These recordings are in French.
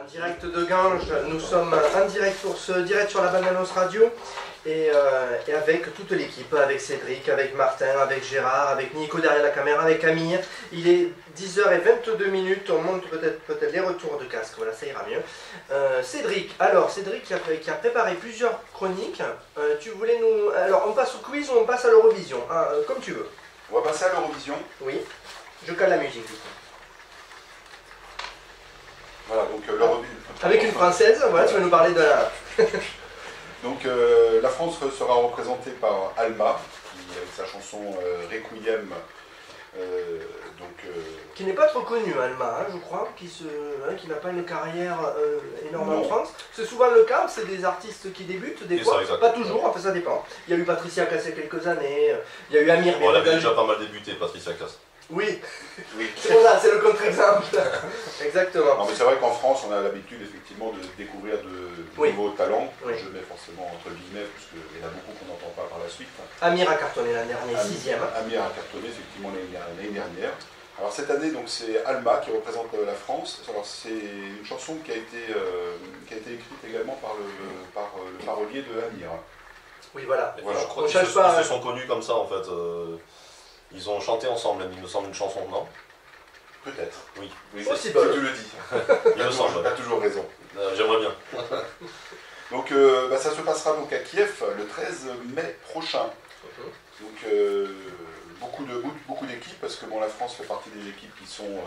direct de Ganges, nous sommes en direct pour ce direct sur la Bananos Radio et avec toute l'équipe, avec Cédric, avec Martin, avec Gérard, avec Nico derrière la caméra, avec Amir. Il est 10h22, on monte peut-être les retours de casque, voilà ça ira mieux. Cédric qui a préparé plusieurs chroniques, tu voulais nous... Alors on passe au quiz ou on passe à l'Eurovision, comme tu veux. On va passer à l'Eurovision. Oui, je cale la musique du coup. Voilà, donc l'Eurovision. Avec une française, voilà, tu vas nous parler de la... Donc la France sera représentée par Alma, qui avec sa chanson Requiem, qui n'est pas trop connue, Alma, je crois, qui n'a pas une carrière énorme en France. C'est souvent le cas, c'est des artistes qui débutent, des fois, pas toujours, enfin ça dépend. Il y a eu Patricia Cass il y a quelques années, il y a eu Amir. Bon, elle avait déjà pas mal débuté, Patricia Cass. Oui, oui. C'est pour ça, c'est le contre-exemple. Exactement. Non, mais c'est vrai qu'en France, on a l'habitude effectivement de découvrir de nouveaux talents. Oui. Je mets forcément entre guillemets, puisqu'il y en a beaucoup qu'on n'entend pas par la suite. Amir a cartonné l'année dernière, 6e. Amir a cartonné effectivement l'année dernière. Alors cette année, donc c'est Alma qui représente la France. Alors c'est une chanson qui a été écrite également par le parolier de Amir. Oui, voilà. Je crois qu'ils se sont connus comme ça en fait. Ils ont chanté ensemble, il me semble, une chanson, non? Peut-être. Oui. Si tu le dis. Il me semble. Tu as toujours raison. J'aimerais bien. Donc ça se passera donc à Kiev le 13 mai prochain. Donc beaucoup d'équipes, parce que bon, la France fait partie des équipes qui sont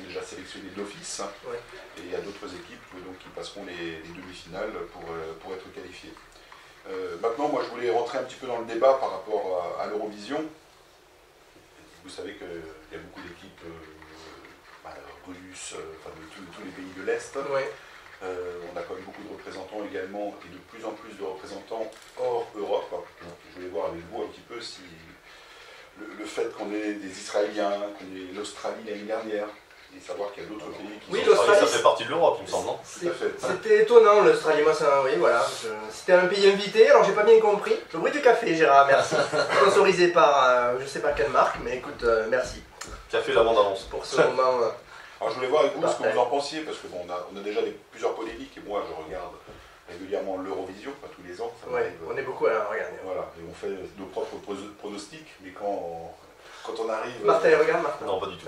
déjà sélectionnées d'office. Ouais. Et il y a d'autres équipes donc, qui passeront les demi-finales pour être qualifiées. Maintenant, moi je voulais rentrer un petit peu dans le débat par rapport à l'Eurovision. Vous savez qu'il y a beaucoup d'équipes russes, de tous les pays de l'Est. Ouais. On a quand même beaucoup de représentants également, et de plus en plus de représentants hors Europe. Je voulais voir avec vous un petit peu si le fait qu'on ait des Israéliens, qu'on ait l'Australie l'année dernière, et savoir qu'il y a d'autres pays qui sont... l'Australie, ça fait partie de l'Europe, il me semble, non? Tout à fait. C'était étonnant l'Australie, moi ça, oui voilà, c'était un pays invité, alors j'ai pas bien compris. Le bruit du café, Gérard, merci. Sponsorisé par je sais pas quelle marque, mais écoute, merci. Café la bande avance. Pour ce moment. Alors je voulais voir avec vous ce que vous en pensiez, parce que bon, on a déjà plusieurs polémiques, et moi je regarde régulièrement l'Eurovision, pas tous les ans. Ouais, on est beaucoup à la regarder. Voilà, et on fait nos propres pronostics, mais quand on arrive... Martin, regarde Martin. Non, pas du tout.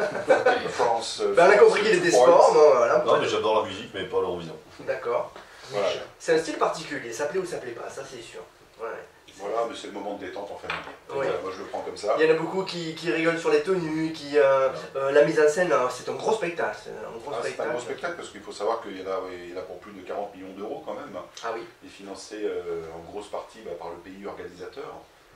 France, on a compris qu'il était sport, voilà. Non, mais j'adore la musique, mais pas l'Eurovision. D'accord. Voilà. C'est un style particulier, ça plaît ou ça plaît pas, ça c'est sûr. Ouais. Voilà, mais c'est le moment de détente en famille. Oui. Moi je le prends comme ça. Il y en a beaucoup qui rigolent sur les tenues, la mise en scène, c'est un gros spectacle. C'est un gros spectacle parce qu'il faut savoir qu'il y en a pour plus de 40 millions d'euros quand même. Ah oui. Et financé en grosse partie par le pays organisateur.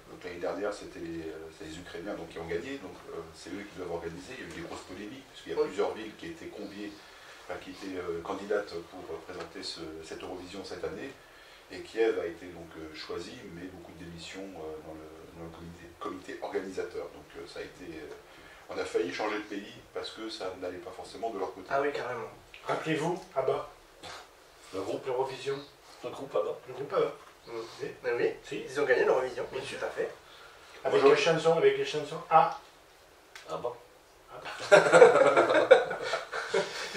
Donc l'année dernière c'était les Ukrainiens qui ont gagné, donc c'est eux qui doivent organiser. Il y a eu des grosses polémiques parce qu'il y a plusieurs villes qui étaient qui étaient candidates pour présenter cette Eurovision cette année. Et Kiev a été donc choisi, mais beaucoup de démissions dans le comité organisateur. Donc ça a été, on a failli changer de pays parce que ça n'allait pas forcément de leur côté. Ah oui, carrément. Rappelez-vous, ABBA. Le groupe L'Eurovision. Le groupe ABBA. Le groupe ABBA. Ben oui, Si. ils ont gagné l'Eurovision, oui, tout à fait. Avec les chansons A. ABBA.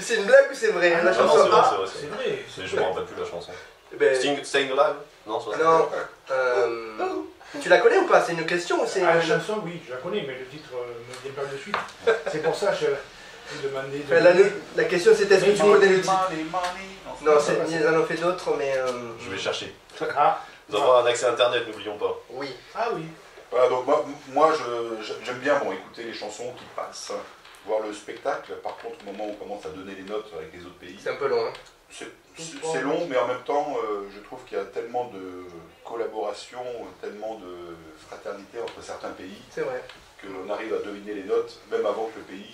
C'est une blague ou c'est vrai? La chanson c'est A. vrai. C'est vrai. Je me rappelle plus la chanson. Staying Alive? Non, c'est Non. Tu la connais ou pas? C'est une question ou c'est... La chanson, oui, je la connais, mais le titre ne me vient pas de suite. C'est pour ça que je vous demandais... La question c'était est-ce que tu connais le titre? Non, c'est ils en ont fait d'autres, mais... Je vais chercher. Ah. Nous avons un accès internet, n'oublions pas. Oui. Ah oui. Voilà, donc moi j'aime bien écouter les chansons qui passent, voir le spectacle. Par contre, au moment où on commence à donner les notes avec les autres pays... C'est un peu long, hein. C'est long, mais en même temps, je trouve qu'il y a tellement de collaboration, tellement de fraternité entre certains pays, qu'on arrive à deviner les notes, même avant que le pays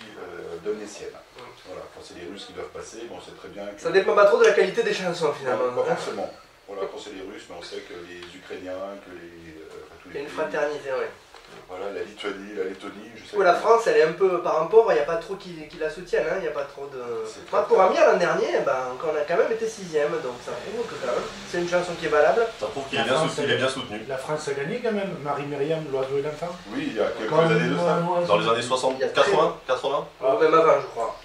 donne les siennes. Voilà, quand c'est les Russes qui doivent passer, on sait très bien que... Ça dépend pas trop de la qualité des chansons, finalement. Non, pas forcément. Voilà, quand c'est les Russes, mais on sait que les Ukrainiens, que tous les Il y a une pays... fraternité, oui. Voilà, la Lituanie, la Lettonie, je sais la France, elle est un peu par rapport, il n'y a pas trop qui la soutiennent, hein, il n'y a pas trop de... Moi, pour Amir, l'an dernier, on a quand même été 6ème, donc ça prouve que quand même, c'est une chanson qui est valable. Ça prouve qu'il est bien soutenu. La France a gagné quand même, Marie-Myriam, l'oiseau et l'enfant. Oui, il y a quelques années de ça. Dans les années 60, 80 Même avant, je crois.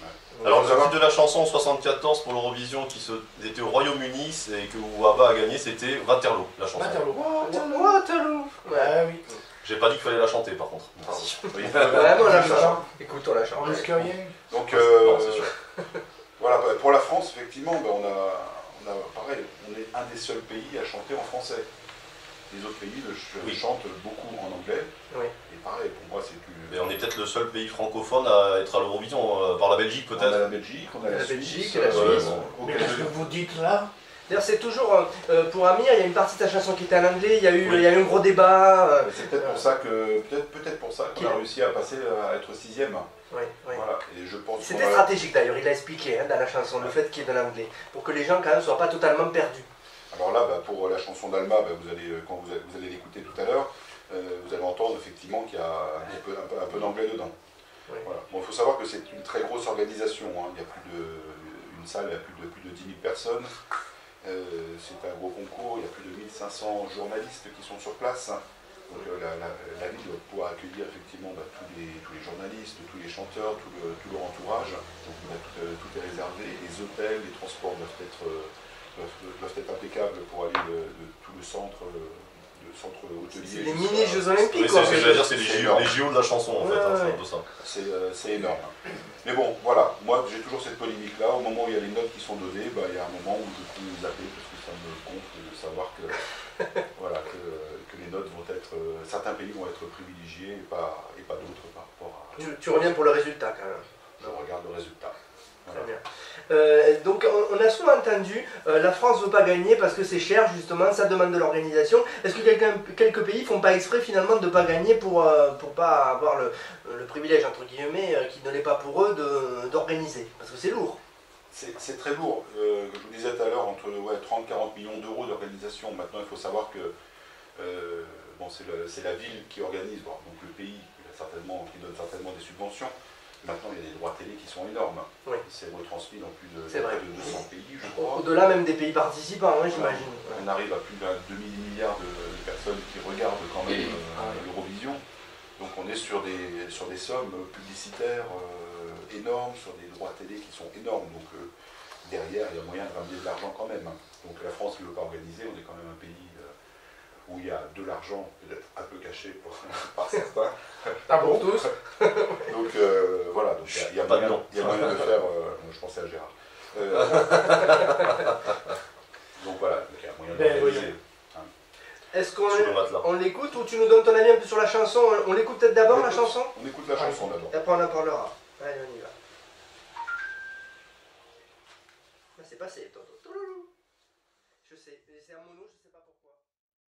Alors le titre de la chanson en 74 pour l'Eurovision qui était au Royaume-Uni et que ABBA a gagné, c'était Waterloo, la chanson. Waterloo. Waterloo. Ouais, oui. J'ai pas dit qu'il fallait la chanter par contre. Oui. Ouais, mais on la chante. Écoute, on la chante. On risque rien. Donc, Non, c'est sûr. voilà, pour la France, effectivement, on a pareil, on est un des seuls pays à chanter en français. Les autres pays chantent beaucoup en anglais. Oui. Et pareil, pour moi, c'est plus. Mais on est peut-être le seul pays francophone à être à l'Eurovision, par la Belgique On a peut-être. la Belgique, on a la Belgique Suisse, et la Suisse. Mais qu'est-ce que vous dites là? D'ailleurs, c'est toujours, pour Amir, il y a une partie de ta chanson qui était en anglais, il y a eu, Oui. il y a eu un gros débat. C'est peut-être pour ça peut-être pour ça qu'on a réussi à passer à être 6e. Oui, oui. Voilà. Et je pense C'était qu'on a- stratégique d'ailleurs, il l'a expliqué dans la chanson, le fait qu'il y ait de l'anglais, pour que les gens quand même ne soient pas totalement perdus. Alors là, pour la chanson d'Alma, quand vous allez l'écouter tout à l'heure, vous allez entendre effectivement qu'il y a un peu d'anglais dedans. Oui. Voilà. Bon, il faut savoir que c'est une très grosse organisation. Hein. Il y a une salle, il y a plus de 10 000 personnes. C'est un gros concours, il y a plus de 1500 journalistes qui sont sur place. Donc la ville doit pouvoir accueillir effectivement tous les journalistes, tous les chanteurs, tout leur entourage. Donc tout est réservé. Les hôtels, les transports doivent être impeccables pour aller de tout le centre hôtelier. C'est les mini-Jeux Olympiques. Oui, quoi. c'est ce que j'allais dire, c'est les énorme. JO de la chanson en fait, hein, c'est un peu ça. C'est énorme. Mais bon, voilà, moi j'ai toujours cette polémique-là. Au moment où il y a les notes qui sont données, il y a un moment où je peux les appeler parce que ça me gonfle de savoir que, voilà, que les notes vont être. Certains pays vont être privilégiés et pas d'autres par rapport à. Tu reviens pour le résultat quand même. Je regarde le résultat. Voilà. Très bien. Donc on a souvent entendu la France ne veut pas gagner parce que c'est cher justement, ça demande de l'organisation. Est-ce que quelques pays font pas exprès finalement de ne pas gagner pour pas avoir le privilège entre guillemets qui ne l'est pas pour eux d'organiser? Parce que c'est lourd. C'est très lourd. Comme je vous disais tout à l'heure, entre 30-40 millions d'euros d'organisation. Maintenant, il faut savoir que c'est la ville qui organise, donc le pays qui donne certainement des subventions. Maintenant, il y a des droits télé qui sont énormes. Oui. C'est retransmis dans plus de 200 pays, je crois. Au-delà même des pays participants, hein, j'imagine. On arrive à plus de 2000 milliards de personnes qui regardent quand même l'Eurovision. Donc on est sur des sommes publicitaires énormes, sur des droits télé qui sont énormes. Donc derrière, il y a moyen de ramener de l'argent quand même. Donc la France ne veut pas organiser, on est quand même un pays où il y a de l'argent, peut-être un peu caché par certains. Ah bon, tous. Donc voilà, donc il y a moyen de faire. Je pensais à Gérard. Donc voilà, donc il y a moyen d'organiser. Est-ce Sous le matelas. qu'on l'écoute ou tu nous donnes ton avis un peu sur la chanson? On l'écoute peut-être d'abord la chanson? On écoute la chanson d'abord. Et après on en parlera. Allez, on y va. C'est passé. Je sais, c'est un mono.